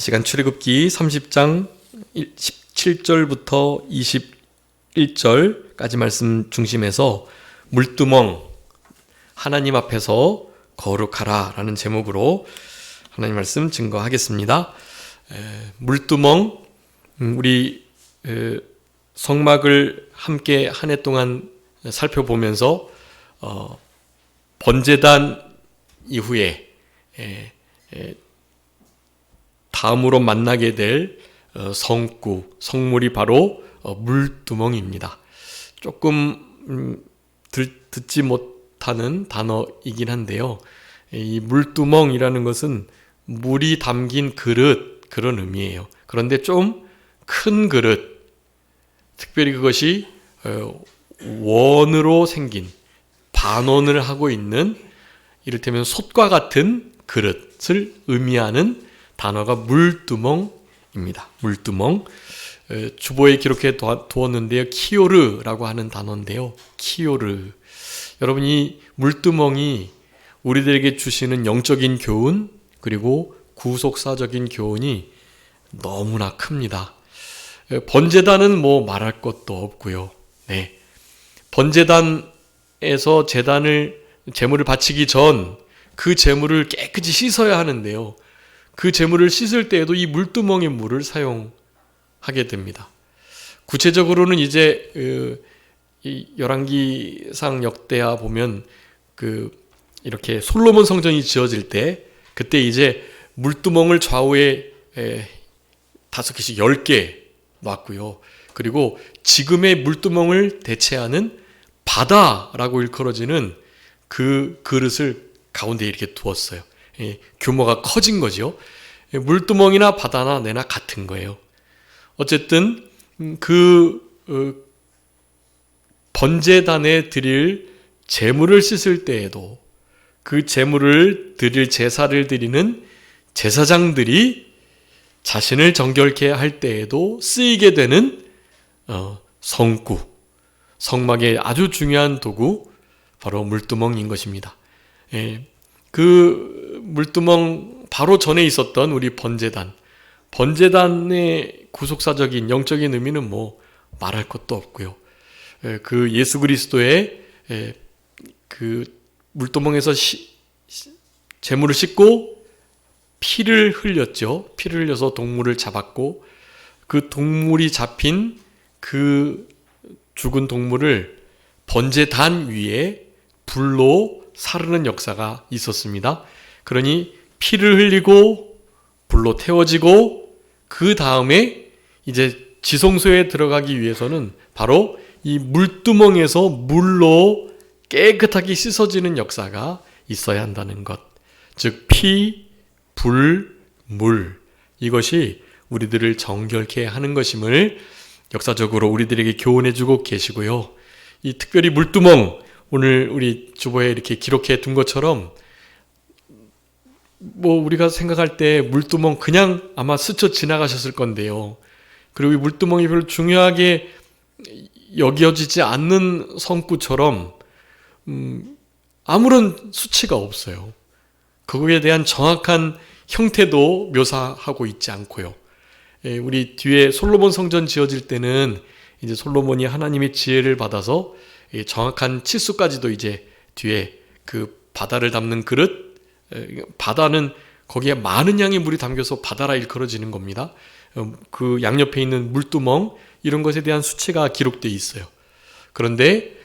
시간 출애굽기 30장 17절부터 21절까지 말씀 중심에서 물두멍 하나님 앞에서 거룩하라 라는 제목으로 하나님 말씀 증거하겠습니다. 물두멍, 우리 성막을 함께 한 해 동안 살펴보면서 번제단 이후에 다음으로 만나게 될 성물이 바로 물두멍입니다. 조금 듣지 못하는 단어이긴 한데요. 이 물두멍이라는 것은 물이 담긴 그릇, 그런 의미예요. 그런데 좀 큰 그릇, 특별히 그것이 원으로 생긴 반원을 하고 있는 이를테면 솥과 같은 그릇을 의미하는 단어가 물두멍입니다. 물두멍. 주보에 기록해 두었는데요. 키오르라고 하는 단어인데요. 키오르. 여러분, 이 물두멍이 우리들에게 주시는 영적인 교훈 그리고 구속사적인 교훈이 너무나 큽니다. 번제단은 뭐 말할 것도 없고요. 네. 번제단에서 제물을 바치기 전 그 제물을 깨끗이 씻어야 하는데요. 그 제물을 씻을 때에도 이 물두멍의 물을 사용하게 됩니다. 구체적으로는 이제 이 열왕기상 역대하 보면 이렇게 솔로몬 성전이 지어질 때 그때 이제 물두멍을 좌우에 5개씩 10개 놨고요. 그리고 지금의 물두멍을 대체하는 바다라고 일컬어지는 그 그릇을 가운데 이렇게 두었어요. 규모가 커진 거죠. 물두멍이나 바다나 내나 같은 거예요. 어쨌든 번제단에 드릴 제물을 씻을 때에도 그 제물을 드릴 제사를 드리는 제사장들이 자신을 정결케 할 때에도 쓰이게 되는 성구, 성막의 아주 중요한 도구, 바로 물두멍인 것입니다. 그 물두멍 바로 전에 있었던 우리 번제단의 구속사적인 영적인 의미는 뭐 말할 것도 없고요. 그 예수 그리스도의 그 물두멍에서 제물을 씻고 피를 흘렸죠. 피를 흘려서 동물을 잡았고 그 동물이 잡힌 그 죽은 동물을 번제단 위에 불로 사르는 역사가 있었습니다. 그러니 피를 흘리고 불로 태워지고 그 다음에 이제 지성소에 들어가기 위해서는 바로 이 물두멍에서 물로 깨끗하게 씻어지는 역사가 있어야 한다는 것. 즉 피, 불, 물, 이것이 우리들을 정결케 하는 것임을 역사적으로 우리들에게 교훈해주고 계시고요. 이 특별히 물두멍, 오늘 우리 주보에 이렇게 기록해 둔 것처럼 뭐 우리가 생각할 때 물두멍 그냥 아마 스쳐 지나가셨을 건데요. 그리고 이 물두멍이 별로 중요하게 여겨지지 않는 성구처럼 아무런 수치가 없어요. 그거에 대한 정확한 형태도 묘사하고 있지 않고요. 우리 뒤에 솔로몬 성전 지어질 때는 이제 솔로몬이 하나님의 지혜를 받아서 정확한 치수까지도 이제 뒤에 그 바다를 담는 그릇, 바다는 거기에 많은 양의 물이 담겨서 바다라 일컬어지는 겁니다. 그 양옆에 있는 물두멍, 이런 것에 대한 수치가 기록되어 있어요. 그런데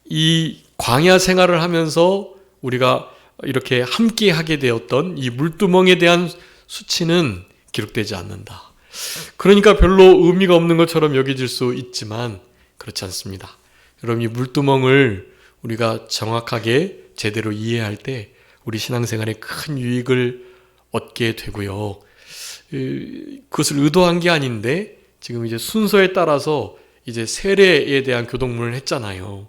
이 광야 생활을 하면서 우리가 이렇게 함께 하게 되었던 이 물두멍에 대한 수치는 기록되지 않는다. 그러니까 별로 의미가 없는 것처럼 여겨질 수 있지만 그렇지 않습니다. 여러분, 이 물두멍을 우리가 정확하게 제대로 이해할 때 우리 신앙생활에 큰 유익을 얻게 되고요. 그것을 의도한 게 아닌데 지금 이제 순서에 따라서 이제 세례에 대한 교동문을 했잖아요.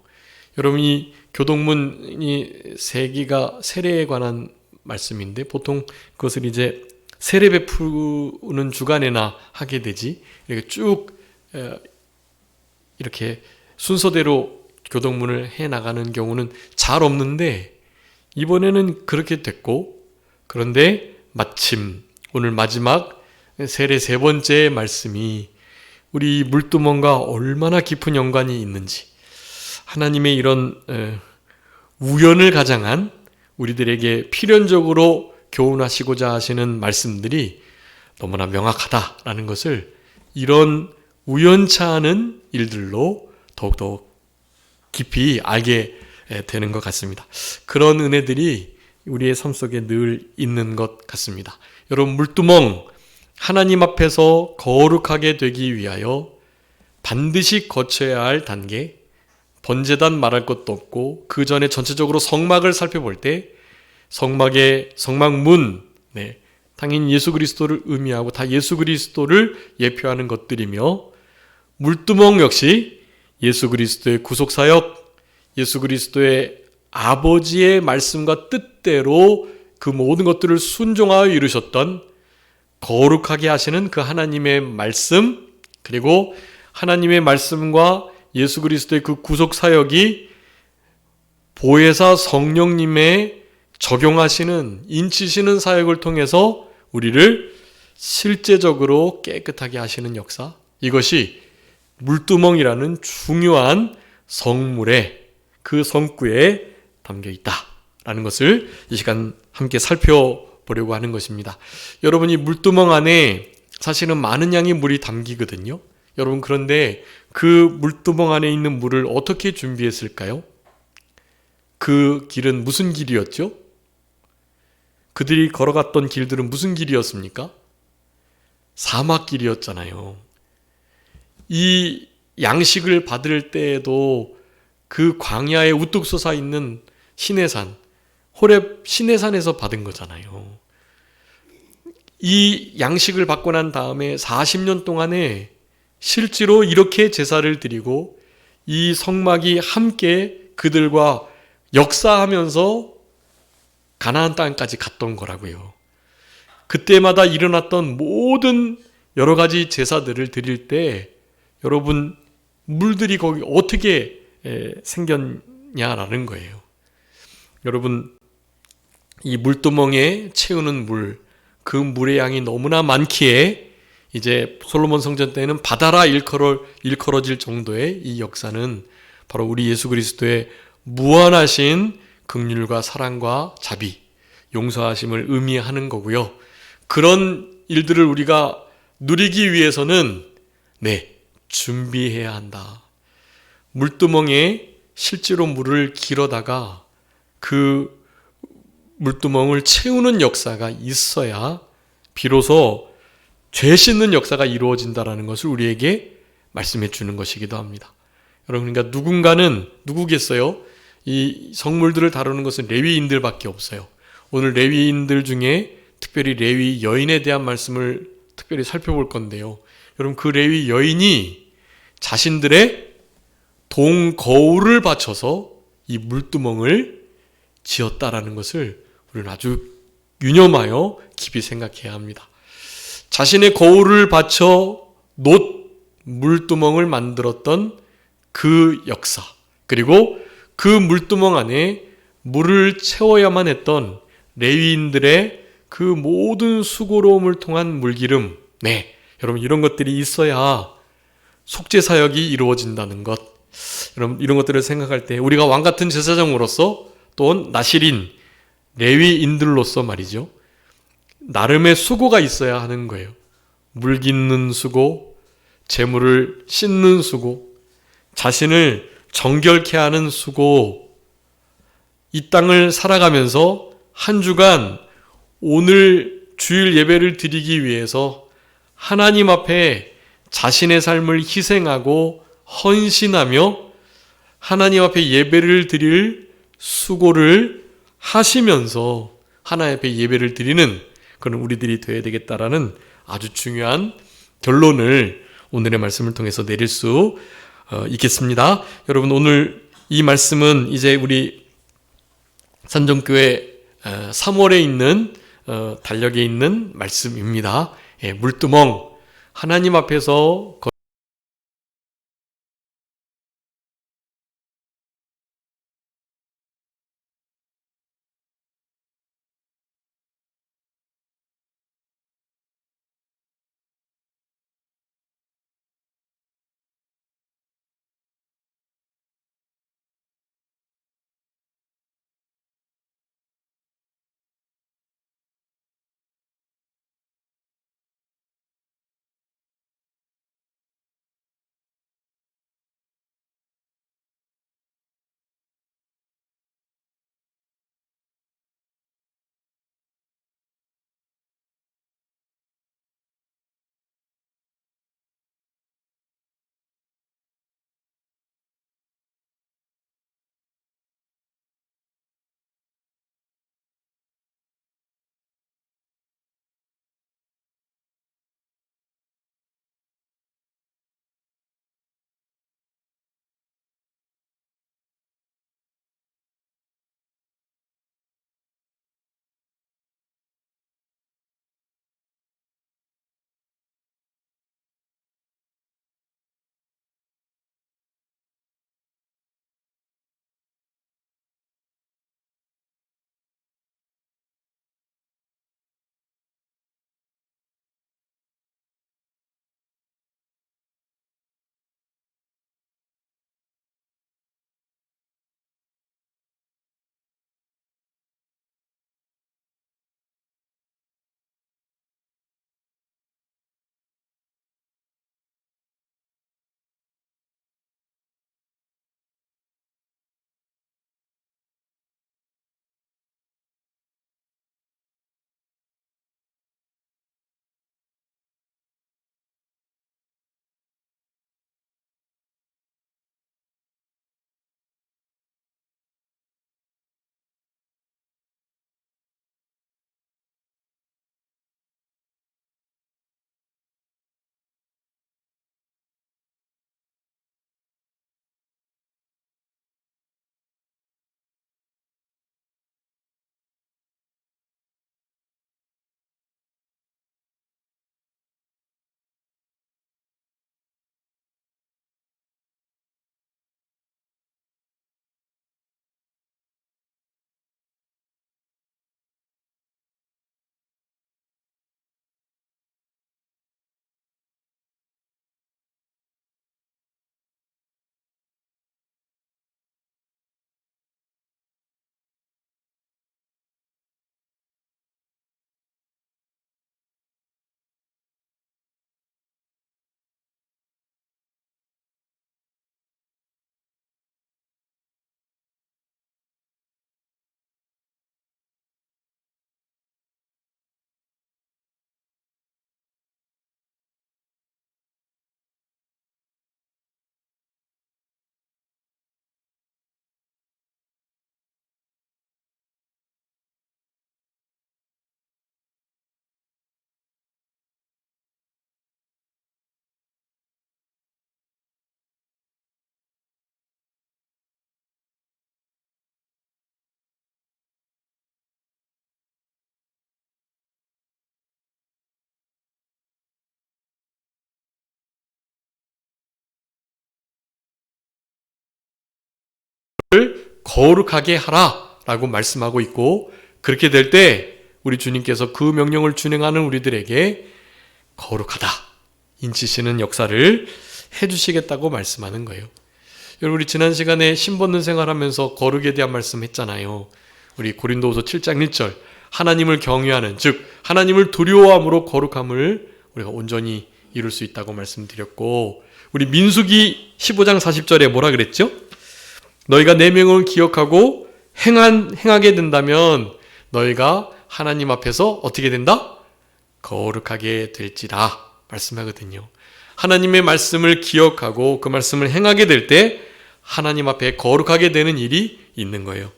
여러분, 이 교동문이 3개가 세례에 관한 말씀인데 보통 그것을 이제 세례 베푸는 주간에나 하게 되지, 이렇게 쭉 이렇게 순서대로 교동문을 해 나가는 경우는 잘 없는데 이번에는 그렇게 됐고, 그런데 마침 오늘 마지막 세례 세 번째 말씀이 우리 물두멍과 얼마나 깊은 연관이 있는지, 하나님의 이런 우연을 가장한 우리들에게 필연적으로 교훈하시고자 하시는 말씀들이 너무나 명확하다라는 것을 이런 우연치 않은 일들로 더욱더 깊이 알게 되는 것 같습니다. 그런 은혜들이 우리의 삶 속에 늘 있는 것 같습니다. 여러분, 물두멍, 하나님 앞에서 거룩하게 되기 위하여 반드시 거쳐야 할 단계, 번제단 말할 것도 없고, 그 전에 전체적으로 성막을 살펴볼 때 성막의 성막문, 당연히 예수 그리스도를 의미하고 다 예수 그리스도를 예표하는 것들이며, 물두멍 역시 예수 그리스도의 구속사역, 예수 그리스도의 아버지의 말씀과 뜻대로 그 모든 것들을 순종하여 이루셨던 거룩하게 하시는 그 하나님의 말씀, 그리고 하나님의 말씀과 예수 그리스도의 그 구속사역이 보혜사 성령님의 적용하시는, 인치시는 사역을 통해서 우리를 실제적으로 깨끗하게 하시는 역사, 이것이 물두멍이라는 중요한 성물의 그 성구에 담겨 있다라는 것을 이 시간 함께 살펴보려고 하는 것입니다. 여러분, 이 물두멍 안에 사실은 많은 양의 물이 담기거든요. 여러분, 그런데 그 물두멍 안에 있는 물을 어떻게 준비했을까요? 그 길은 무슨 길이었죠? 그들이 걸어갔던 길들은 무슨 길이었습니까? 사막길이었잖아요. 이 양식을 받을 때에도 그 광야에 우뚝 솟아 있는 시내산, 호렙 시내산에서 받은 거잖아요. 이 양식을 받고 난 다음에 40년 동안에 실제로 이렇게 제사를 드리고 이 성막이 함께 그들과 역사하면서 가나안 땅까지 갔던 거라고요. 그때마다 일어났던 모든 여러 가지 제사들을 드릴 때 여러분, 물들이 거기 어떻게 생겼냐라는 거예요. 여러분, 이 물두멍에 채우는 물, 그 물의 양이 너무나 많기에 이제 솔로몬 성전 때는 바다라 일컬어질 정도의 이 역사는 바로 우리 예수 그리스도의 무한하신 긍휼과 사랑과 자비, 용서하심을 의미하는 거고요. 그런 일들을 우리가 누리기 위해서는 준비해야 한다. 물두멍에 실제로 물을 길어다가 그 물두멍을 채우는 역사가 있어야 비로소 죄 씻는 역사가 이루어진다는 것을 우리에게 말씀해 주는 것이기도 합니다. 여러분, 그러니까 누구겠어요? 이 성물들을 다루는 것은 레위인들밖에 없어요. 오늘 레위인들 중에 특별히 레위 여인에 대한 말씀을 특별히 살펴볼 건데요. 여러분, 그 레위 여인이 자신들의 동거울을 바쳐서 이 물두멍을 지었다라는 것을 우리는 아주 유념하여 깊이 생각해야 합니다. 자신의 거울을 바쳐 놋 물두멍을 만들었던 그 역사, 그리고 그 물두멍 안에 물을 채워야만 했던 레위인들의 그 모든 수고로움을 통한 물기름, 여러분, 이런 것들이 있어야 속죄 사역이 이루어진다는 것. 여러분, 이런 것들을 생각할 때 우리가 왕 같은 제사장으로서 또 나실인 레위인들로서 말이죠, 나름의 수고가 있어야 하는 거예요. 물 깃는 수고, 재물을 씻는 수고, 자신을 정결케 하는 수고, 이 땅을 살아가면서 한 주간 오늘 주일 예배를 드리기 위해서 하나님 앞에 자신의 삶을 희생하고 헌신하며 하나님 앞에 예배를 드릴 수고를 하시면서 하나님 앞에 예배를 드리는 그런 우리들이 되어야 되겠다라는 아주 중요한 결론을 오늘의 말씀을 통해서 내릴 수 있겠습니다. 여러분, 오늘 이 말씀은 이제 우리 산정교회 3월에 있는 달력에 있는 말씀입니다. 물두멍, 하나님 앞에서 거룩하게 하라라고 말씀하고 있고, 그렇게 될 때 우리 주님께서 그 명령을 준행하는 우리들에게 거룩하다 인치시는 역사를 해주시겠다고 말씀하는 거예요. 여러분, 우리 지난 시간에 신번는 생활하면서 거룩에 대한 말씀했잖아요. 우리 고린도후서 7장 1절, 하나님을 경외하는, 즉 하나님을 두려워함으로 거룩함을 우리가 온전히 이룰 수 있다고 말씀드렸고, 우리 민수기 15장 40절에 뭐라 그랬죠? 너희가 내 명을 기억하고 행하게 된다면 너희가 하나님 앞에서 어떻게 된다? 거룩하게 될지라 말씀하거든요. 하나님의 말씀을 기억하고 그 말씀을 행하게 될 때 하나님 앞에 거룩하게 되는 일이 있는 거예요.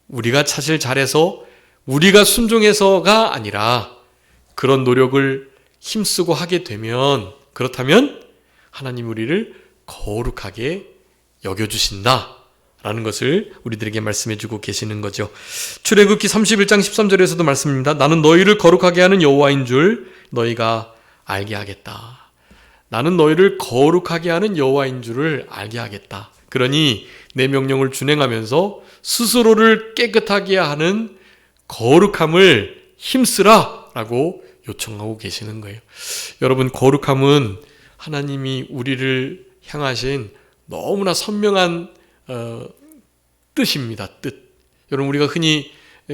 우리가 사실 잘해서, 우리가 순종해서가 아니라 그런 노력을 힘쓰고 하게 되면, 그렇다면 하나님 우리를 거룩하게 여겨주신다 라는 것을 우리들에게 말씀해 주고 계시는 거죠. 출애굽기 31장 13절에서도 말씀입니다. 나는 너희를 거룩하게 하는 여호와인 줄 너희가 알게 하겠다. 나는 너희를 거룩하게 하는 여호와인 줄을 알게 하겠다. 그러니 내 명령을 준행하면서 스스로를 깨끗하게 하는 거룩함을 힘쓰라 라고 요청하고 계시는 거예요. 여러분, 거룩함은 하나님이 우리를 향하신 너무나 선명한 뜻입니다. 뜻. 여러분, 우리가 흔히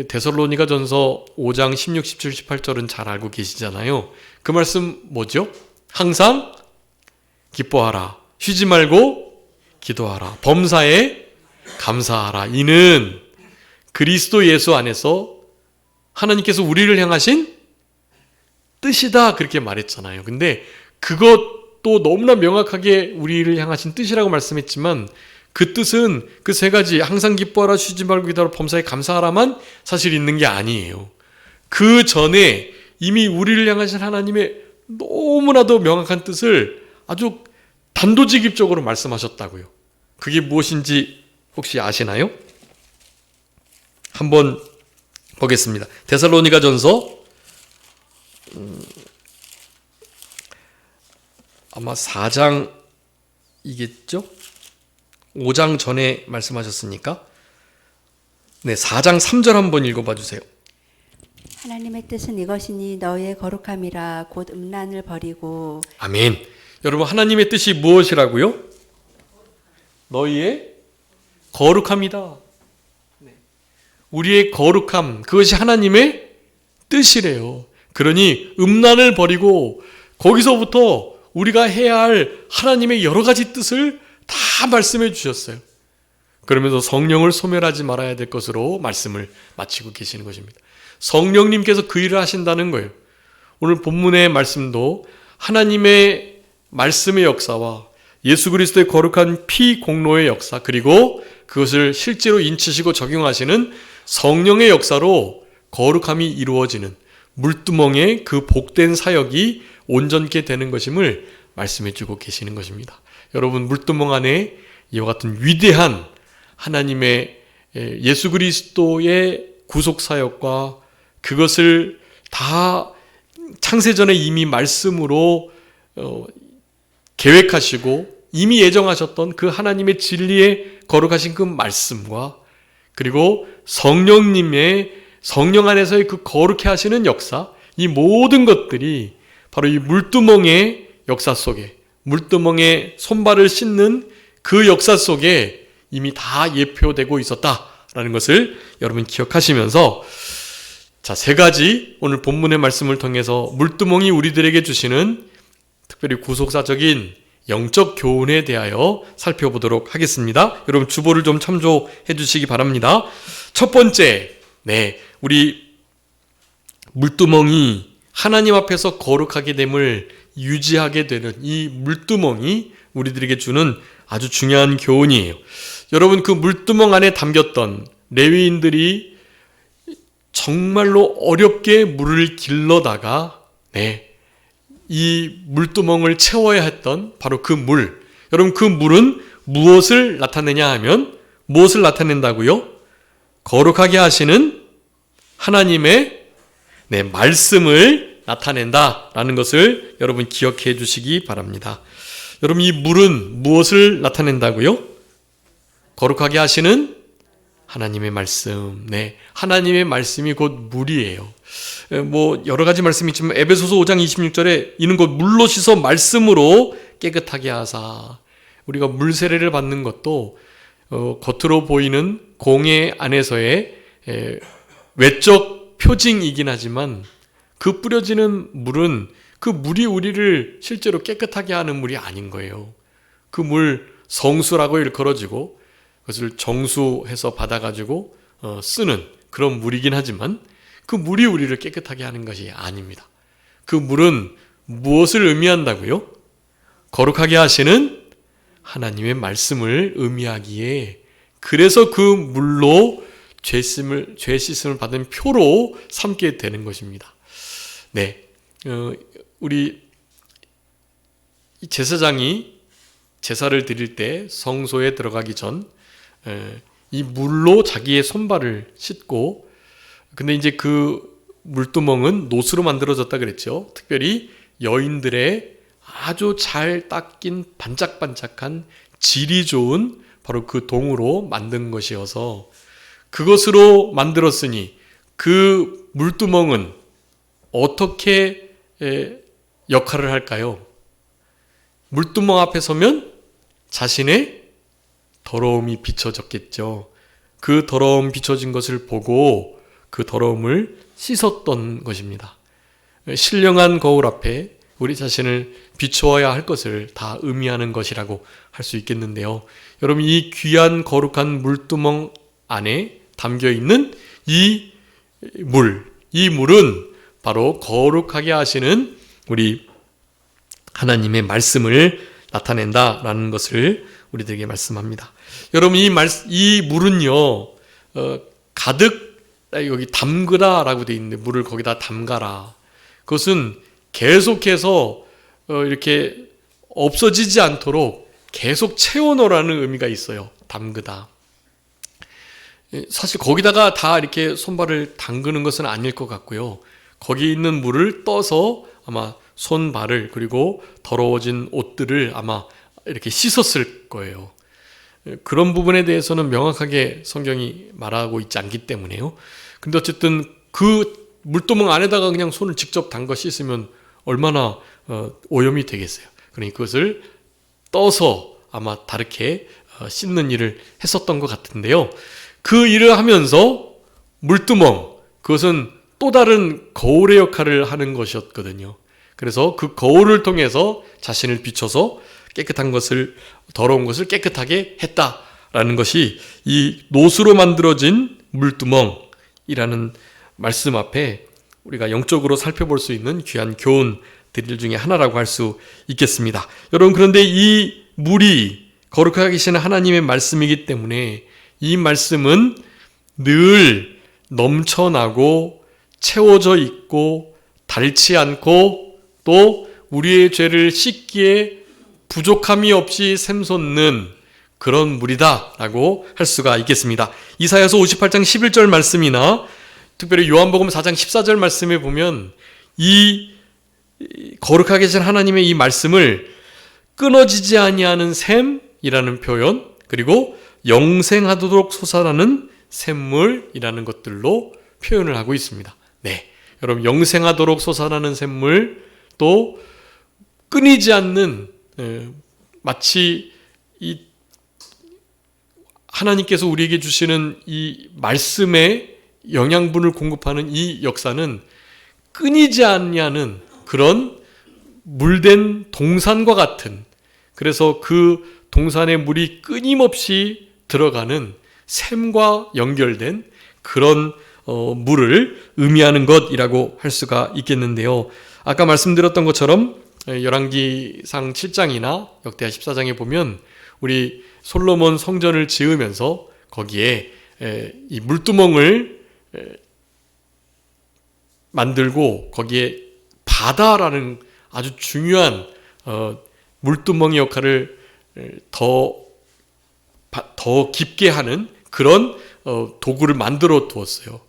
데살로니가전서 5장 16, 17, 18절은 잘 알고 계시잖아요. 그 말씀 뭐죠? 항상 기뻐하라. 쉬지 말고 기도하라. 범사에 감사하라. 이는 그리스도 예수 안에서 하나님께서 우리를 향하신 뜻이다. 그렇게 말했잖아요. 근데 그것도 너무나 명확하게 우리를 향하신 뜻이라고 말씀했지만, 그 뜻은 그 세 가지, 항상 기뻐하라, 쉬지 말고 기도하라, 범사에 감사하라만 사실 있는 게 아니에요. 그 전에 이미 우리를 향하신 하나님의 너무나도 명확한 뜻을 아주 단도직입적으로 말씀하셨다고요. 그게 무엇인지 혹시 아시나요? 한번 보겠습니다. 데살로니가전서 아마 4장이겠죠? 5장 전에 말씀하셨으니까. 네, 4장 3절 한번 읽어봐 주세요. 하나님의 뜻은 이것이니 너희의 거룩함이라 곧 음란을 버리고. 아멘. 여러분, 하나님의 뜻이 무엇이라고요? 너희의 거룩함이다. 우리의 거룩함, 그것이 하나님의 뜻이래요. 그러니 음란을 버리고 거기서부터 우리가 해야 할 하나님의 여러 가지 뜻을 다 말씀해 주셨어요. 그러면서 성령을 소멸하지 말아야 될 것으로 말씀을 마치고 계시는 것입니다. 성령님께서 그 일을 하신다는 거예요. 오늘 본문의 말씀도 하나님의 말씀의 역사와 예수 그리스도의 거룩한 피 공로의 역사, 그리고 그것을 실제로 인치시고 적용하시는 성령의 역사로 거룩함이 이루어지는 물두멍의 그 복된 사역이 온전케 되는 것임을 말씀해 주고 계시는 것입니다. 여러분, 물두멍 안에 이와 같은 위대한 하나님의 예수 그리스도의 구속 사역과 그것을 다 창세전에 이미 말씀으로 계획하시고 이미 예정하셨던 그 하나님의 진리의 거룩하신 그 말씀과, 그리고 성령님의 성령 안에서의 그 거룩해 하시는 역사, 이 모든 것들이 바로 이 물두멍의 역사 속에, 물두멍에 손발을 씻는 그 역사 속에 이미 다 예표되고 있었다라는 것을 여러분 기억하시면서, 자, 세 가지 오늘 본문의 말씀을 통해서 물두멍이 우리들에게 주시는 특별히 구속사적인 영적 교훈에 대하여 살펴보도록 하겠습니다. 여러분, 주보를 좀 참조해 주시기 바랍니다. 첫 번째, 우리 물두멍이 하나님 앞에서 거룩하게 됨을 유지하게 되는 이 물두멍이 우리들에게 주는 아주 중요한 교훈이에요. 여러분, 그 물두멍 안에 담겼던 레위인들이 정말로 어렵게 물을 길러다가 이 물두멍을 채워야 했던 바로 그 물. 여러분, 그 물은 무엇을 나타내냐 하면 무엇을 나타낸다고요? 거룩하게 하시는 하나님의 말씀을 나타낸다라는 것을 여러분 기억해 주시기 바랍니다. 여러분, 이 물은 무엇을 나타낸다고요? 거룩하게 하시는 하나님의 말씀. 네, 하나님의 말씀이 곧 물이에요. 뭐 여러 가지 말씀이 있지만 에베소서 5장 26절에 이는 곧 물로 씻어 말씀으로 깨끗하게 하사. 우리가 물 세례를 받는 것도 겉으로 보이는 공예 안에서의 외적 표징이긴 하지만 그 뿌려지는 물은 그 물이 우리를 실제로 깨끗하게 하는 물이 아닌 거예요. 그 물 성수라고 일컬어지고 그것을 정수해서 받아가지고 쓰는 그런 물이긴 하지만 그 물이 우리를 깨끗하게 하는 것이 아닙니다. 그 물은 무엇을 의미한다고요? 거룩하게 하시는 하나님의 말씀을 의미하기에 그래서 그 물로 죄 씻음을 받은 표로 삼게 되는 것입니다. 네, 우리 제사장이 제사를 드릴 때 성소에 들어가기 전 이 물로 자기의 손발을 씻고, 근데 이제 그 물두멍은 노수로 만들어졌다 그랬죠. 특별히 여인들의 아주 잘 닦인 반짝반짝한 질이 좋은 바로 그 동으로 만든 것이어서 그것으로 만들었으니 그 물두멍은 어떻게 역할을 할까요? 물두멍 앞에 서면 자신의 더러움이 비춰졌겠죠. 그 더러움 비춰진 것을 보고 그 더러움을 씻었던 것입니다. 신령한 거울 앞에 우리 자신을 비추어야 할 것을 다 의미하는 것이라고 할 수 있겠는데요. 여러분, 이 귀한 거룩한 물두멍 안에 담겨 있는 이 물은 바로 거룩하게 하시는 우리 하나님의 말씀을 나타낸다라는 것을 우리들에게 말씀합니다. 여러분, 이 물은요, 가득 여기 담그다라고 되어 있는데 물을 거기다 담가라. 그것은 계속해서 이렇게 없어지지 않도록 계속 채워넣으라는 의미가 있어요. 담그다. 사실 거기다가 다 이렇게 손발을 담그는 것은 아닐 것 같고요. 거기 있는 물을 떠서 아마 손발을 그리고 더러워진 옷들을 아마 이렇게 씻었을 거예요. 그런 부분에 대해서는 명확하게 성경이 말하고 있지 않기 때문에요. 근데 어쨌든 그 물두멍 안에다가 그냥 손을 직접 담가 씻으면 얼마나 오염이 되겠어요. 그러니 그것을 떠서 아마 다르게 씻는 일을 했었던 것 같은데요. 그 일을 하면서 물두멍, 그것은 또 다른 거울의 역할을 하는 것이었거든요. 그래서 그 거울을 통해서 자신을 비춰서 깨끗한 것을, 더러운 것을 깨끗하게 했다라는 것이 이 노수로 만들어진 물두멍이라는 말씀 앞에 우리가 영적으로 살펴볼 수 있는 귀한 교훈들 중에 하나라고 할 수 있겠습니다. 여러분, 그런데 이 물이 거룩하게 계시는 하나님의 말씀이기 때문에 이 말씀은 늘 넘쳐나고 채워져 있고 닳지 않고 또 우리의 죄를 씻기에 부족함이 없이 샘솟는 그런 물이다라고 할 수가 있겠습니다. 이사야서 58장 11절 말씀이나 특별히 요한복음 4장 14절 말씀에 보면 이 거룩하게 계신 하나님의 이 말씀을 끊어지지 아니하는 샘이라는 표현, 그리고 영생하도록 솟아나는 샘물이라는 것들로 표현을 하고 있습니다. 네, 여러분, 영생하도록 솟아나는 샘물, 또 끊이지 않는, 마치 이 하나님께서 우리에게 주시는 이 말씀의 영양분을 공급하는 이 역사는 끊이지 않냐는 그런 물된 동산과 같은, 그래서 그 동산의 물이 끊임없이 들어가는 샘과 연결된 그런 물을 의미하는 것이라고 할 수가 있겠는데요. 아까 말씀드렸던 것처럼 열왕기상 7장이나 역대하 14장에 보면 우리 솔로몬 성전을 지으면서 거기에 이 물두멍을 만들고 거기에 바다라는 아주 중요한 물두멍의 역할을 더 깊게 하는 그런 도구를 만들어 두었어요.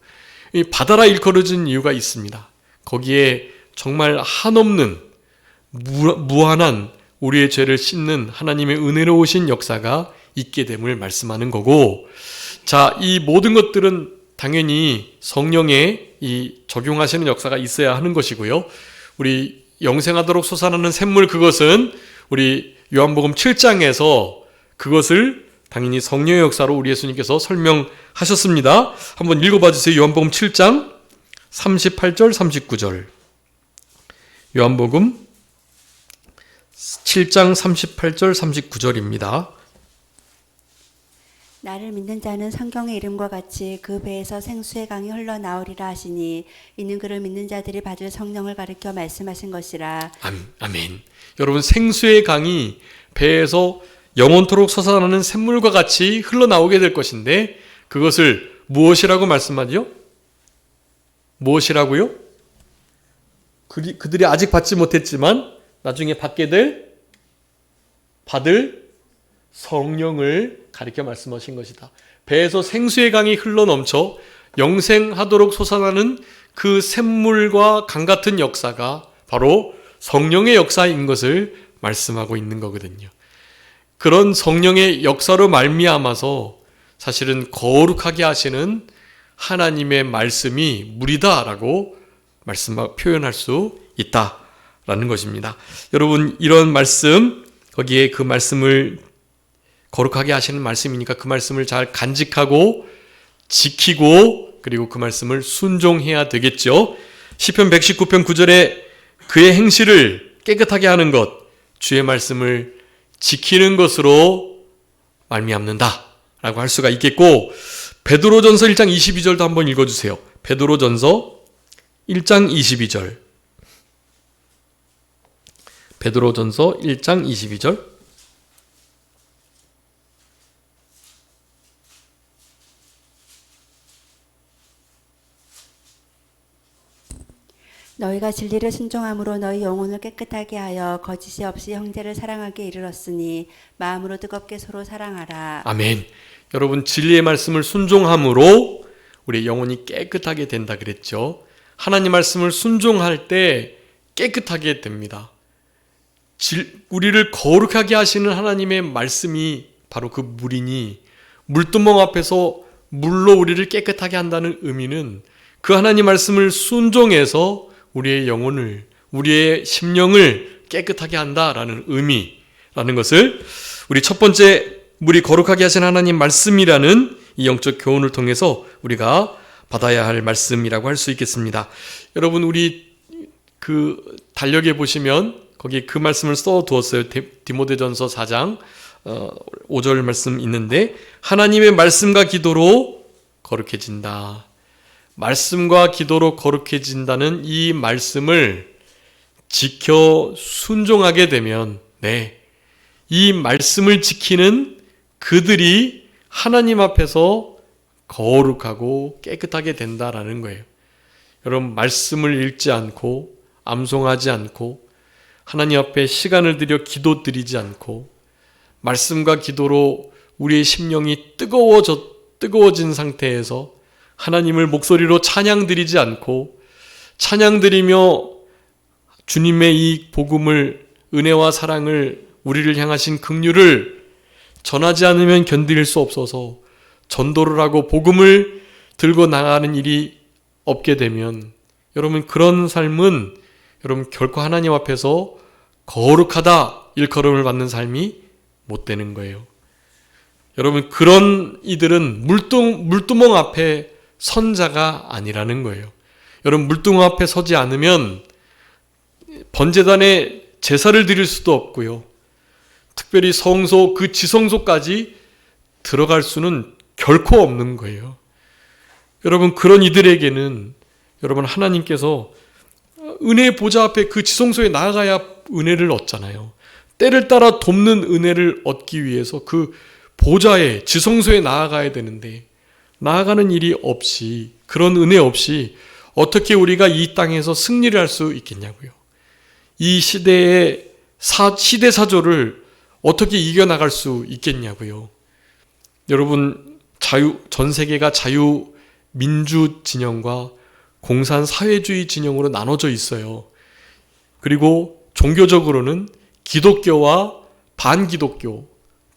이 바다라 일컬어진 이유가 있습니다. 거기에 정말 한없는 무한한 우리의 죄를 씻는 하나님의 은혜로우신 역사가 있게 됨을 말씀하는 거고, 자, 이 모든 것들은 당연히 성령의 이 적용하시는 역사가 있어야 하는 것이고요. 우리 영생하도록 솟아나는 샘물, 그것은 우리 요한복음 7장에서 그것을 당연히 성령의 역사로 우리 예수님께서 설명하셨습니다. 한번 읽어봐 주세요. 요한복음 7장 38절 39절. 요한복음 7장 38절 39절입니다. 나를 믿는 자는 성경의 이름과 같이 그 배에서 생수의 강이 흘러나오리라 하시니 이는 그를 믿는 자들이 받을 성령을 가리켜 말씀하신 것이라. 아멘. 여러분, 생수의 강이 배에서 영원토록 솟아나는 샘물과 같이 흘러나오게 될 것인데, 그것을 무엇이라고 말씀하죠? 무엇이라고요? 그들이 아직 받지 못했지만 나중에 받을 성령을 가리켜 말씀하신 것이다. 배에서 생수의 강이 흘러넘쳐 영생하도록 솟아나는 그 샘물과 강 같은 역사가 바로 성령의 역사인 것을 말씀하고 있는 거거든요. 그런 성령의 역사로 말미암아서 사실은 거룩하게 하시는 하나님의 말씀이 물이다라고 표현할 수 있다라는 것입니다. 여러분, 이런 말씀, 거기에 그 말씀을 거룩하게 하시는 말씀이니까 그 말씀을 잘 간직하고 지키고 그리고 그 말씀을 순종해야 되겠죠. 시편 119편 9절에 그의 행실을 깨끗하게 하는 것, 주의 말씀을 지키는 것으로 말미암는다 라고 할 수가 있겠고, 베드로전서 1장 22절도 한번 읽어주세요. 베드로전서 1장 22절. 베드로전서 1장 22절. 너희가 진리를 순종함으로 너희 영혼을 깨끗하게 하여 거짓이 없이 형제를 사랑하게 이르렀으니 마음으로 뜨겁게 서로 사랑하라. 아멘. 여러분, 진리의 말씀을 순종함으로 우리의 영혼이 깨끗하게 된다 그랬죠. 하나님 말씀을 순종할 때 깨끗하게 됩니다. 우리를 거룩하게 하시는 하나님의 말씀이 바로 그 물이니, 물두멍 앞에서 물로 우리를 깨끗하게 한다는 의미는 그 하나님 말씀을 순종해서 우리의 영혼을, 우리의 심령을 깨끗하게 한다라는 의미라는 것을 우리 첫 번째 물이 거룩하게 하신 하나님 말씀이라는 이 영적 교훈을 통해서 우리가 받아야 할 말씀이라고 할 수 있겠습니다. 여러분, 우리 그 달력에 보시면 거기에 그 말씀을 써두었어요. 디모데전서 4장 5절 말씀 있는데, 하나님의 말씀과 기도로 거룩해진다. 말씀과 기도로 거룩해진다는 이 말씀을 지켜 순종하게 되면, 이 말씀을 지키는 그들이 하나님 앞에서 거룩하고 깨끗하게 된다라는 거예요. 여러분, 말씀을 읽지 않고 암송하지 않고 하나님 앞에 시간을 들여 기도 드리지 않고 말씀과 기도로 우리의 심령이 뜨거워진 상태에서 하나님을 목소리로 찬양 드리지 않고 찬양 드리며 주님의 이 복음을, 은혜와 사랑을, 우리를 향하신 긍휼을 전하지 않으면 견딜 수 없어서 전도를 하고 복음을 들고 나가는 일이 없게 되면, 여러분, 그런 삶은 여러분 결코 하나님 앞에서 거룩하다 일컬음을 받는 삶이 못 되는 거예요. 여러분, 그런 이들은 물두멍 앞에 선 자가 아니라는 거예요. 여러분, 물두멍 앞에 서지 않으면 번제단에 제사를 드릴 수도 없고요. 특별히 성소, 그 지성소까지 들어갈 수는 결코 없는 거예요. 여러분, 그런 이들에게는 여러분 하나님께서 은혜의 보좌 앞에 그 지성소에 나아가야 은혜를 얻잖아요. 때를 따라 돕는 은혜를 얻기 위해서 그 보좌에, 지성소에 나아가야 되는데 나아가는 일이 없이, 그런 은혜 없이 어떻게 우리가 이 땅에서 승리를 할 수 있겠냐고요. 이 시대의 시대사조를 어떻게 이겨나갈 수 있겠냐고요. 여러분, 전 세계가 자유민주 진영과 공산사회주의 진영으로 나눠져 있어요. 그리고 종교적으로는 기독교와 반기독교,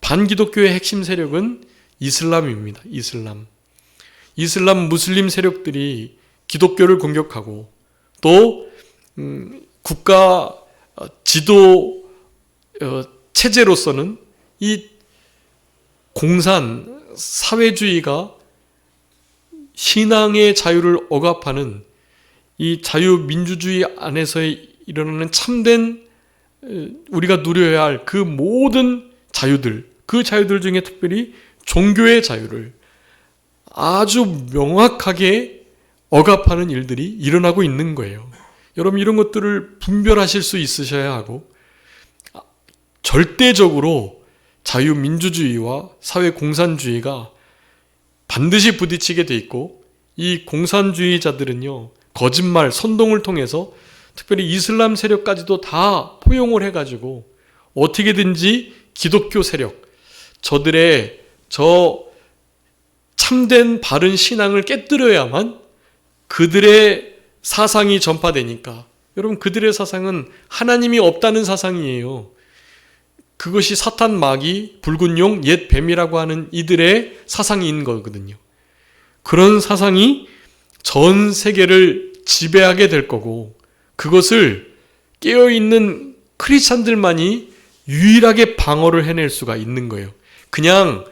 반기독교의 핵심 세력은 이슬람입니다. 이슬람 무슬림 세력들이 기독교를 공격하고 또 국가 지도 체제로서는 이 공산 사회주의가 신앙의 자유를 억압하는 이 자유민주주의 안에서 일어나는 참된 우리가 누려야 할 그 모든 자유들, 그 자유들 중에 특별히 종교의 자유를 아주 명확하게 억압하는 일들이 일어나고 있는 거예요. 여러분, 이런 것들을 분별하실 수 있으셔야 하고, 절대적으로 자유민주주의와 사회공산주의가 반드시 부딪히게 돼 있고, 이 공산주의자들은요, 거짓말, 선동을 통해서 특별히 이슬람 세력까지도 다 포용을 해가지고 어떻게든지 기독교 세력, 저들의 저 참된 바른 신앙을 깨뜨려야만 그들의 사상이 전파되니까, 여러분, 그들의 사상은 하나님이 없다는 사상이에요. 그것이 사탄, 마귀, 붉은 용, 옛 뱀이라고 하는 이들의 사상인 거거든요. 그런 사상이 전 세계를 지배하게 될 거고, 그것을 깨어있는 크리스찬들만이 유일하게 방어를 해낼 수가 있는 거예요. 그냥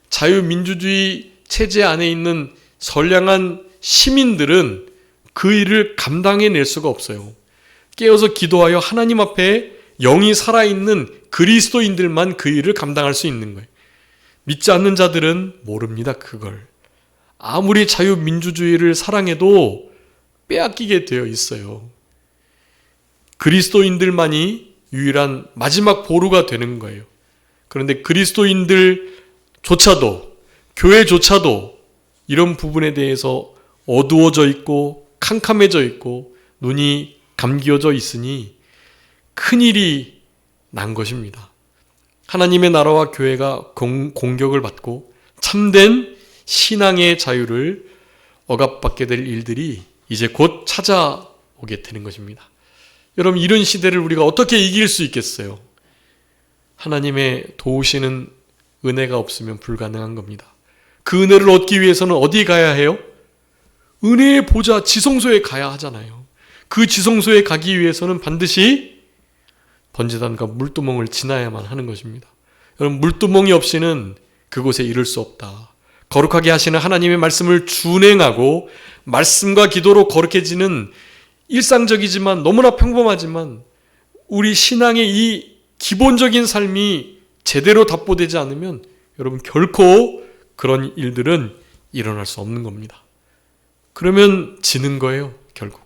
자유민주주의 체제 안에 있는 선량한 시민들은 그 일을 감당해낼 수가 없어요. 깨어서 기도하여 하나님 앞에 영이 살아있는 그리스도인들만 그 일을 감당할 수 있는 거예요. 믿지 않는 자들은 모릅니다, 그걸. 아무리 자유민주주의를 사랑해도 빼앗기게 되어 있어요. 그리스도인들만이 유일한 마지막 보루가 되는 거예요. 그런데 그리스도인들조차도, 교회조차도 이런 부분에 대해서 어두워져 있고 캄캄해져 있고 눈이 감기어져 있으니 큰일이 난 것입니다. 하나님의 나라와 교회가 공격을 받고 참된 신앙의 자유를 억압받게 될 일들이 이제 곧 찾아오게 되는 것입니다. 여러분, 이런 시대를 우리가 어떻게 이길 수 있겠어요? 하나님의 도우시는 은혜가 없으면 불가능한 겁니다. 그 은혜를 얻기 위해서는 어디 가야 해요? 은혜의 보좌 지성소에 가야 하잖아요. 그 지성소에 가기 위해서는 반드시 번제단과 물두멍을 지나야만 하는 것입니다. 여러분, 물두멍이 없이는 그곳에 이를 수 없다. 거룩하게 하시는 하나님의 말씀을 준행하고 말씀과 기도로 거룩해지는 일상적이지만 너무나 평범하지만 우리 신앙의 이 기본적인 삶이 제대로 답보되지 않으면 여러분, 결코 그런 일들은 일어날 수 없는 겁니다. 그러면 지는 거예요, 결국.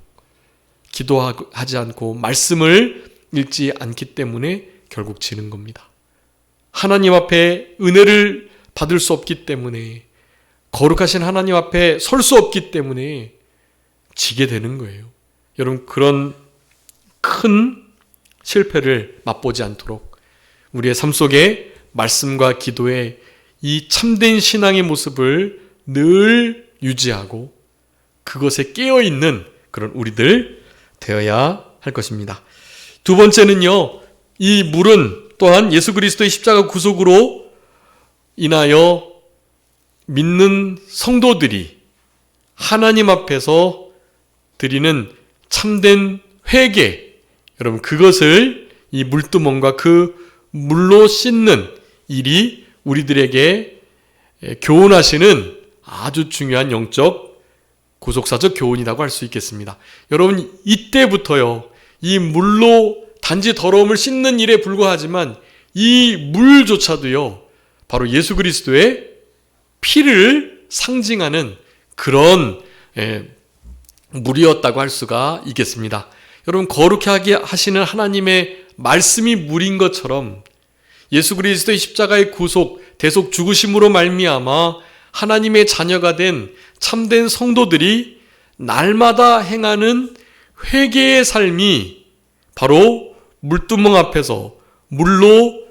기도하지 않고 말씀을 읽지 않기 때문에 결국 지는 겁니다. 하나님 앞에 은혜를 받을 수 없기 때문에, 거룩하신 하나님 앞에 설 수 없기 때문에 지게 되는 거예요. 여러분, 그런 큰 실패를 맛보지 않도록 우리의 삶 속에 말씀과 기도의 이 참된 신앙의 모습을 늘 유지하고 그것에 깨어있는 그런 우리들 되어야 할 것입니다. 두 번째는요, 이 물은 또한 예수 그리스도의 십자가 구속으로 인하여 믿는 성도들이 하나님 앞에서 드리는 참된 회개, 여러분, 그것을 이 물두멍과 그 물로 씻는 일이 우리들에게 교훈하시는 아주 중요한 영적 구속사적 교훈이라고 할 수 있겠습니다. 여러분, 이때부터요, 이 물로 단지 더러움을 씻는 일에 불과하지만 이 물조차도요, 바로 예수 그리스도의 피를 상징하는 그런 물이었다고 할 수가 있겠습니다. 여러분, 거룩하게 하시는 하나님의 말씀이 물인 것처럼 예수 그리스도의 십자가의 구속, 대속 죽으심으로 말미암아 하나님의 자녀가 된 참된 성도들이 날마다 행하는 회개의 삶이 바로 물두멍 앞에서 물로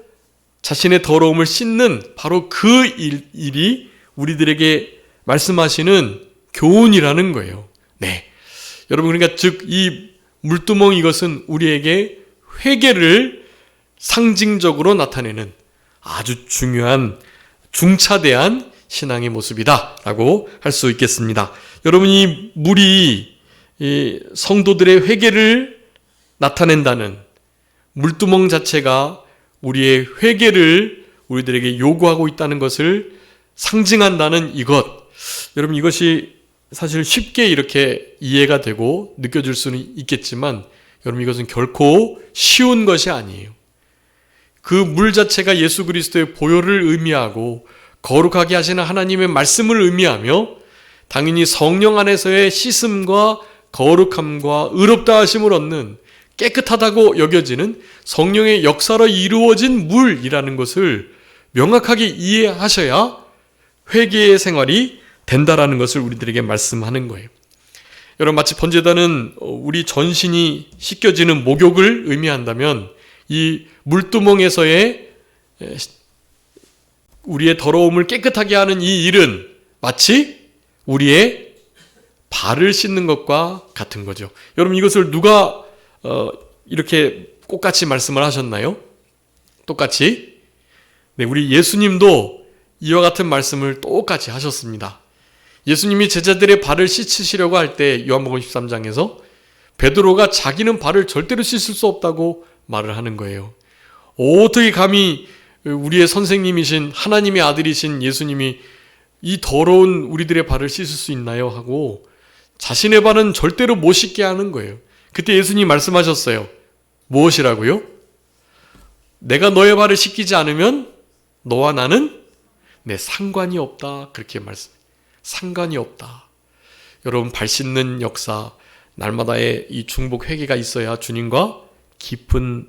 자신의 더러움을 씻는 바로 그 일이 우리들에게 말씀하시는 교훈이라는 거예요. 네. 여러분, 그러니까 즉 이 물두멍, 이것은 우리에게 회개를 상징적으로 나타내는 아주 중요한 중차대한 신앙의 모습이다라고 할 수 있겠습니다. 여러분, 이 물이 이 성도들의 회개를 나타낸다는 물두멍 자체가 우리의 회개를 우리들에게 요구하고 있다는 것을 상징한다는 이것, 여러분, 이것이 사실 쉽게 이렇게 이해가 되고 느껴질 수는 있겠지만 여러분, 이것은 결코 쉬운 것이 아니에요. 그 물 자체가 예수 그리스도의 보혈을 의미하고 거룩하게 하시는 하나님의 말씀을 의미하며 당연히 성령 안에서의 씻음과 거룩함과 의롭다 하심을 얻는 깨끗하다고 여겨지는 성령의 역사로 이루어진 물이라는 것을 명확하게 이해하셔야 회개의 생활이 된다라는 것을 우리들에게 말씀하는 거예요. 여러분, 마치 번제단은 우리 전신이 씻겨지는 목욕을 의미한다면 이 물두멍에서의 우리의 더러움을 깨끗하게 하는 이 일은 마치 우리의 발을 씻는 것과 같은 거죠. 여러분, 이것을 누가 이렇게 똑같이 말씀을 하셨나요? 똑같이? 네, 우리 예수님도 이와 같은 말씀을 똑같이 하셨습니다. 예수님이 제자들의 발을 씻으시려고 할 때 요한복음 13장에서 베드로가 자기는 발을 절대로 씻을 수 없다고 말을 하는 거예요. 어떻게 감히 우리의 선생님이신 하나님의 아들이신 예수님이 이 더러운 우리들의 발을 씻을 수 있나요? 하고 자신의 발은 절대로 못 씻게 하는 거예요. 그때 예수님이 말씀하셨어요. 무엇이라고요? 내가 너의 발을 씻기지 않으면 너와 나는 상관이 없다. 그렇게 상관이 없다. 여러분, 발 씻는 역사, 날마다의 이 중복 회개가 있어야 주님과 깊은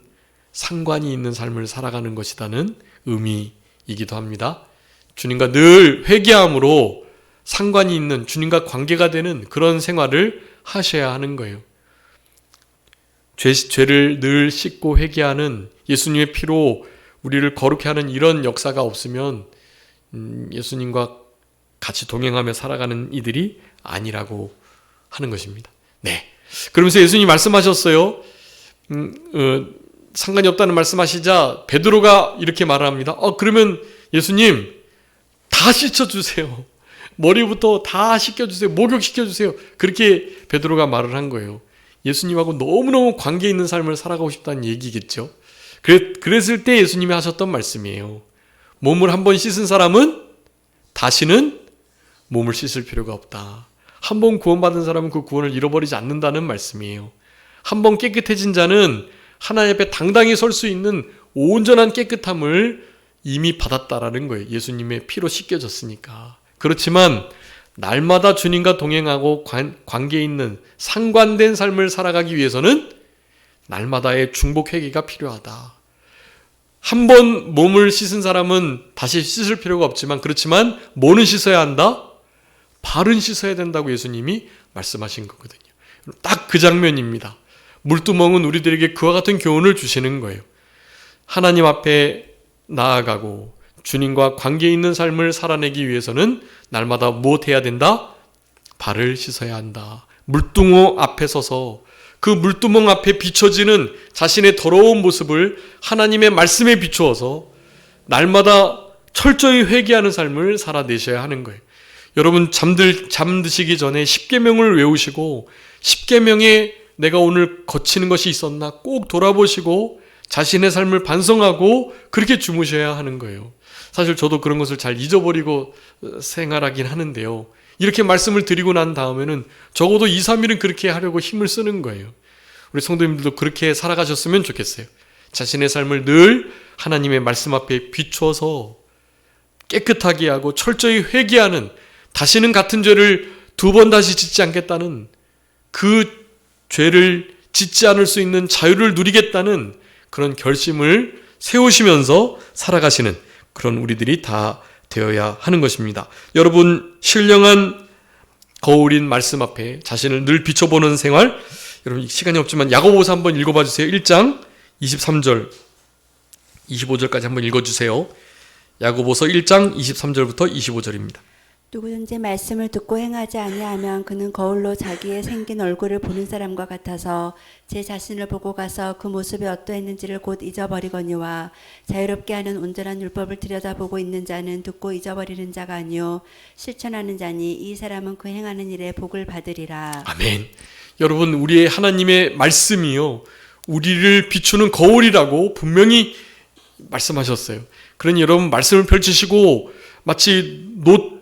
상관이 있는 삶을 살아가는 것이라는 의미이기도 합니다. 주님과 늘 회개함으로 상관이 있는, 주님과 관계가 되는 그런 생활을 하셔야 하는 거예요. 죄를 늘 씻고 회개하는 예수님의 피로 우리를 거룩해 하는 이런 역사가 없으면 예수님과 같이 동행하며 살아가는 이들이 아니라고 하는 것입니다. 네. 그러면서 예수님이 말씀하셨어요. 상관이 없다는 말씀하시자 베드로가 이렇게 말을 합니다. 그러면 예수님 다 씻어주세요. 머리부터 다 씻겨주세요. 목욕시켜주세요. 그렇게 베드로가 말을 한 거예요. 예수님하고 너무너무 관계 있는 삶을 살아가고 싶다는 얘기겠죠. 그랬을 때 예수님이 하셨던 말씀이에요. 몸을 한번 씻은 사람은 다시는 몸을 씻을 필요가 없다. 한 번 구원받은 사람은 그 구원을 잃어버리지 않는다는 말씀이에요. 한 번 깨끗해진 자는 하나님 앞에 당당히 설 수 있는 온전한 깨끗함을 이미 받았다라는 거예요. 예수님의 피로 씻겨졌으니까. 그렇지만 날마다 주님과 동행하고 관계 있는 상관된 삶을 살아가기 위해서는 날마다의 중복 회개가 필요하다. 한 번 몸을 씻은 사람은 다시 씻을 필요가 없지만, 그렇지만 뭐는 씻어야 한다? 발은 씻어야 된다고 예수님이 말씀하신 거거든요. 딱 그 장면입니다. 물두멍은 우리들에게 그와 같은 교훈을 주시는 거예요. 하나님 앞에 나아가고 주님과 관계 있는 삶을 살아내기 위해서는 날마다 무엇해야 된다? 발을 씻어야 한다. 물두멍 앞에 서서 그 물두멍 앞에 비춰지는 자신의 더러운 모습을 하나님의 말씀에 비추어서 날마다 철저히 회개하는 삶을 살아내셔야 하는 거예요. 여러분, 잠드시기 전에 10계명을 외우시고 10계명에 내가 오늘 거치는 것이 있었나 꼭 돌아보시고 자신의 삶을 반성하고 그렇게 주무셔야 하는 거예요. 사실 저도 그런 것을 잘 잊어버리고 생활하긴 하는데요. 이렇게 말씀을 드리고 난 다음에는 적어도 2, 3일은 그렇게 하려고 힘을 쓰는 거예요. 우리 성도님들도 그렇게 살아가셨으면 좋겠어요. 자신의 삶을 늘 하나님의 말씀 앞에 비추어서 깨끗하게 하고 철저히 회개하는, 다시는 같은 죄를 2번 다시 짓지 않겠다는, 그 죄를 짓지 않을 수 있는 자유를 누리겠다는 그런 결심을 세우시면서 살아가시는 그런 우리들이 다 되어야 하는 것입니다. 여러분, 신령한 거울인 말씀 앞에 자신을 늘 비춰보는 생활, 여러분 시간이 없지만 야고보서 한번 읽어봐 주세요. 1장 23절 25절까지 한번 읽어주세요. 야고보서 1장 23절부터 25절입니다. 누구든지 말씀을 듣고 행하지 아니하면 그는 거울로 자기의 생긴 얼굴을 보는 사람과 같아서 제 자신을 보고 가서 그 모습이 어떠했는지를 곧 잊어버리거니와 자유롭게 하는 온전한 율법을 들여다보고 있는 자는 듣고 잊어버리는 자가 아니요 실천하는 자니 이 사람은 그 행하는 일에 복을 받으리라. 아멘. 여러분, 우리의 하나님의 말씀이요, 우리를 비추는 거울이라고 분명히 말씀하셨어요. 그러니 여러분, 말씀을 펼치시고 마치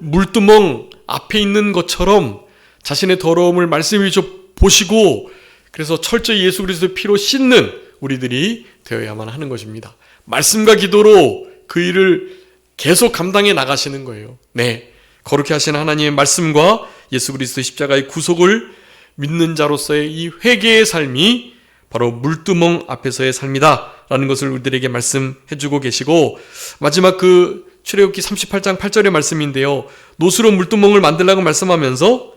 물두멍 앞에 있는 것처럼 자신의 더러움을 말씀 위에서 보시고, 그래서 철저히 예수 그리스도의 피로 씻는 우리들이 되어야만 하는 것입니다. 말씀과 기도로 그 일을 계속 감당해 나가시는 거예요. 네, 거룩히 하신 하나님의 말씀과 예수 그리스도의 십자가의 구속을 믿는 자로서의 이 회개의 삶이 바로 물두멍 앞에서의 삶이다 라는 것을 우리들에게 말씀해 주고 계시고, 마지막 그 출애굽기 38장 8절의 말씀인데요, 노수로 물두멍을 만들라고 말씀하면서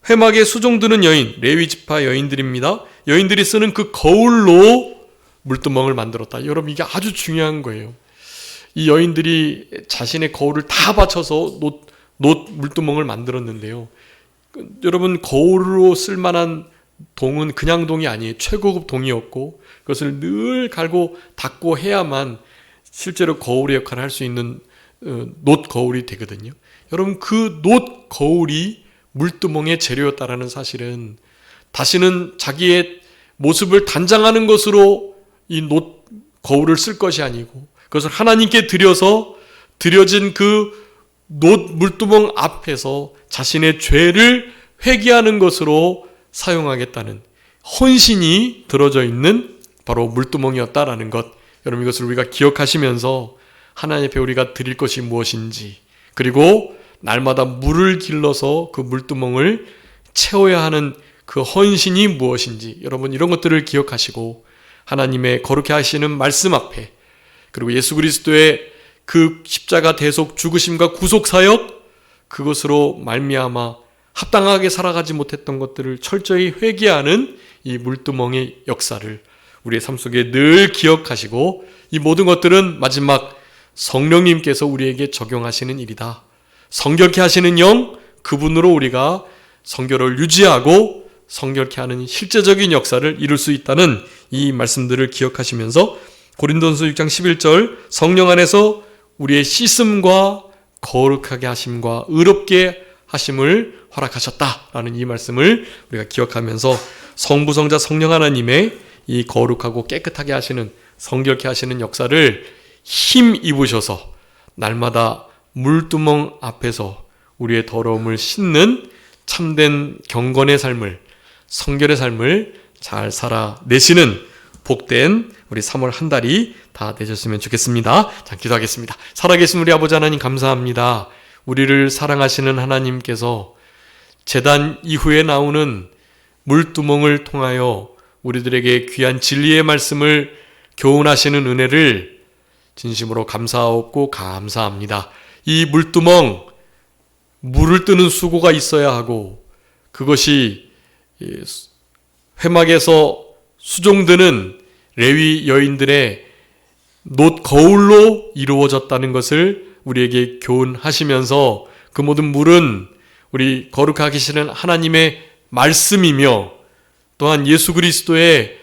회막에 수종드는 여인, 레위 지파 여인들입니다. 여인들이 쓰는 그 거울로 물두멍을 만들었다. 여러분, 이게 아주 중요한 거예요. 이 여인들이 자신의 거울을 다 바쳐서 물두멍을 만들었는데요, 여러분, 거울로 쓸만한 동은 그냥 동이 아니에요. 최고급 동이었고, 그것을 늘 갈고 닦고 해야만 실제로 거울의 역할을 할 수 있는 놋 거울이 되거든요. 여러분, 그 놋 거울이 물두멍의 재료였다라는 사실은 다시는 자기의 모습을 단장하는 것으로 이 놋 거울을 쓸 것이 아니고, 그것을 하나님께 드려진 그 놋 물두멍 앞에서 자신의 죄를 회개하는 것으로 사용하겠다는 헌신이 들어져 있는 바로 물두멍이었다라는 것, 여러분, 이것을 우리가 기억하시면서 하나님 앞에 우리가 드릴 것이 무엇인지, 그리고 날마다 물을 길러서 그 물두멍을 채워야 하는 그 헌신이 무엇인지, 여러분, 이런 것들을 기억하시고 하나님의 거룩히 하시는 말씀 앞에, 그리고 예수 그리스도의 그 십자가 대속 죽으심과 구속 사역, 그것으로 말미암아 합당하게 살아가지 못했던 것들을 철저히 회개하는 이 물두멍의 역사를 우리의 삶 속에 늘 기억하시고, 이 모든 것들은 마지막 성령님께서 우리에게 적용하시는 일이다. 성결케 하시는 영, 그분으로 우리가 성결을 유지하고 성결케 하는 실제적인 역사를 이룰 수 있다는 이 말씀들을 기억하시면서 고린도전서 6장 11절, 성령 안에서 우리의 씻음과 거룩하게 하심과 의롭게 하심을 허락하셨다라는 이 말씀을 우리가 기억하면서 성부, 성자, 성령 하나님의 이 거룩하고 깨끗하게 하시는, 성결케 하시는 역사를 힘 입으셔서 날마다 물두멍 앞에서 우리의 더러움을 씻는 참된 경건의 삶을, 성결의 삶을 잘 살아내시는 복된 우리 3월 한 달이 다 되셨으면 좋겠습니다. 자, 기도하겠습니다. 살아계신 우리 아버지 하나님, 감사합니다. 우리를 사랑하시는 하나님께서 제단 이후에 나오는 물두멍을 통하여 우리들에게 귀한 진리의 말씀을 교훈하시는 은혜를 진심으로 감사하고 감사합니다. 이 물두멍, 물을 뜨는 수고가 있어야 하고, 그것이 회막에서 수종드는 레위 여인들의 놋 거울로 이루어졌다는 것을 우리에게 교훈하시면서, 그 모든 물은 우리 거룩하게 하시는 하나님의 말씀이며, 또한 예수 그리스도의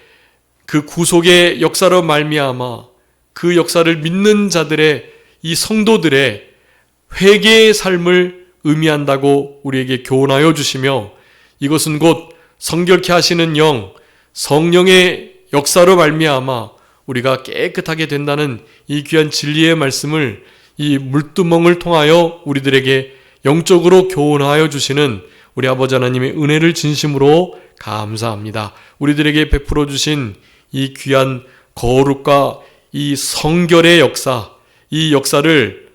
그 구속의 역사로 말미암아 그 역사를 믿는 자들의, 이 성도들의 회개의 삶을 의미한다고 우리에게 교훈하여 주시며, 이것은 곧 성결케 하시는 영, 성령의 역사로 말미암아 우리가 깨끗하게 된다는 이 귀한 진리의 말씀을 이 물두멍을 통하여 우리들에게 영적으로 교훈하여 주시는 우리 아버지 하나님의 은혜를 진심으로 감사합니다. 우리들에게 베풀어 주신 이 귀한 거룩과 이 성결의 역사, 이 역사를